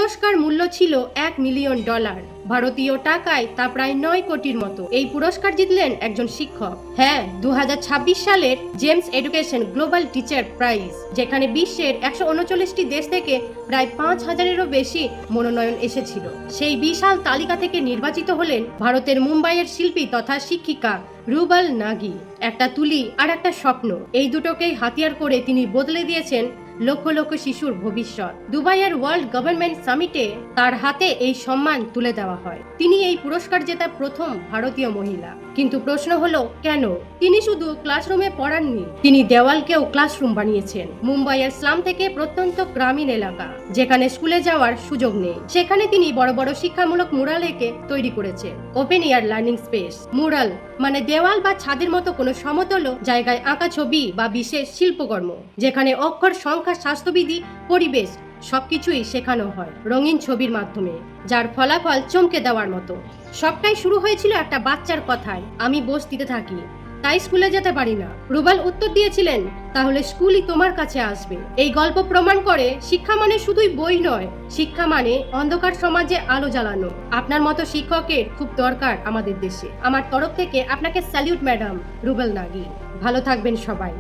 পুরস্কার মূল্য ছিল $1 মিলিয়ন। ভারতীয় টাকায় তা প্রায় 9 কোটির মতো। এই পুরস্কার জিতলেন একজন শিক্ষক। হ্যাঁ, 2026 সালের James education global teacher prize, যেখানে বিশ্বের 139টি দেশ থেকে প্রায় 5,000-এরও বেশি মনোনয়ন এসেছিল। সেই বিশাল তালিকা থেকে নির্বাচিত হলেন ভারতের মুম্বাইয়ের শিল্পী তথা শিক্ষিকা রুবাল নাগি। একটা তুলি আর একটা স্বপ্ন, এই দুটোকেই হাতিয়ার করে তিনি বদলে দিয়েছেন লক্ষ লক্ষ শিশুর ভবিষ্যৎ। দুবাইয়ের ওয়ার্ল্ড গভর্নমেন্ট সামিটে তার হাতে এই সম্মান তুলে দেওয়া হয়। তিনি এই পুরস্কার জেতা প্রথম ভারতীয় মহিলা। কিন্তু প্রশ্ন হলো, কেন? তিনি শুধু ক্লাসরুমে পড়াননি, তিনি দেওয়ালকেও ক্লাসরুম বানিয়েছেন। মুম্বাইয়ের স্লাম থেকে প্রত্যন্ত গ্রামীণ এলাকা, যেখানে স্কুলে যাওয়ার সুযোগ নেই, সেখানে তিনি বড় বড় শিক্ষামূলক মুরাল এঁকে তৈরি করেছেন open air learning space. Mural মানে দেওয়াল বা ছাদের মতো কোনো সমতল জায়গায় আঁকা ছবি বা বিশেষ শিল্পকর্ম, যেখানে অক্ষর, সংখ্যা, স্বাস্থ্যবিধি, পরিবেশ সবকিছুই শেখানো হয় রঙিন ছবির মাধ্যমে, যার ফলাফল চমকে দেওয়ার মতো। সবটাই শুরু হয়েছিল একটা বাচ্চার কথায়, আমি বস্তিতে থাকি, তাই স্কুলে যেতে পারি না। রুবাল উত্তর দিয়েছিলেন, তাহলে স্কুলই তোমার কাছে আসবে। এই গল্প প্রমাণ করে শিক্ষা মানে শুধুই বই নয়, শিক্ষা মানে অন্ধকার সমাজে আলো জ্বালানো। আপনার মতো শিক্ষকের খুব দরকার আমাদের দেশে। আমার তরফ থেকে আপনাকে স্যালিউট ম্যাডাম রুবাল নাগি। ভালো থাকবেন সবাই।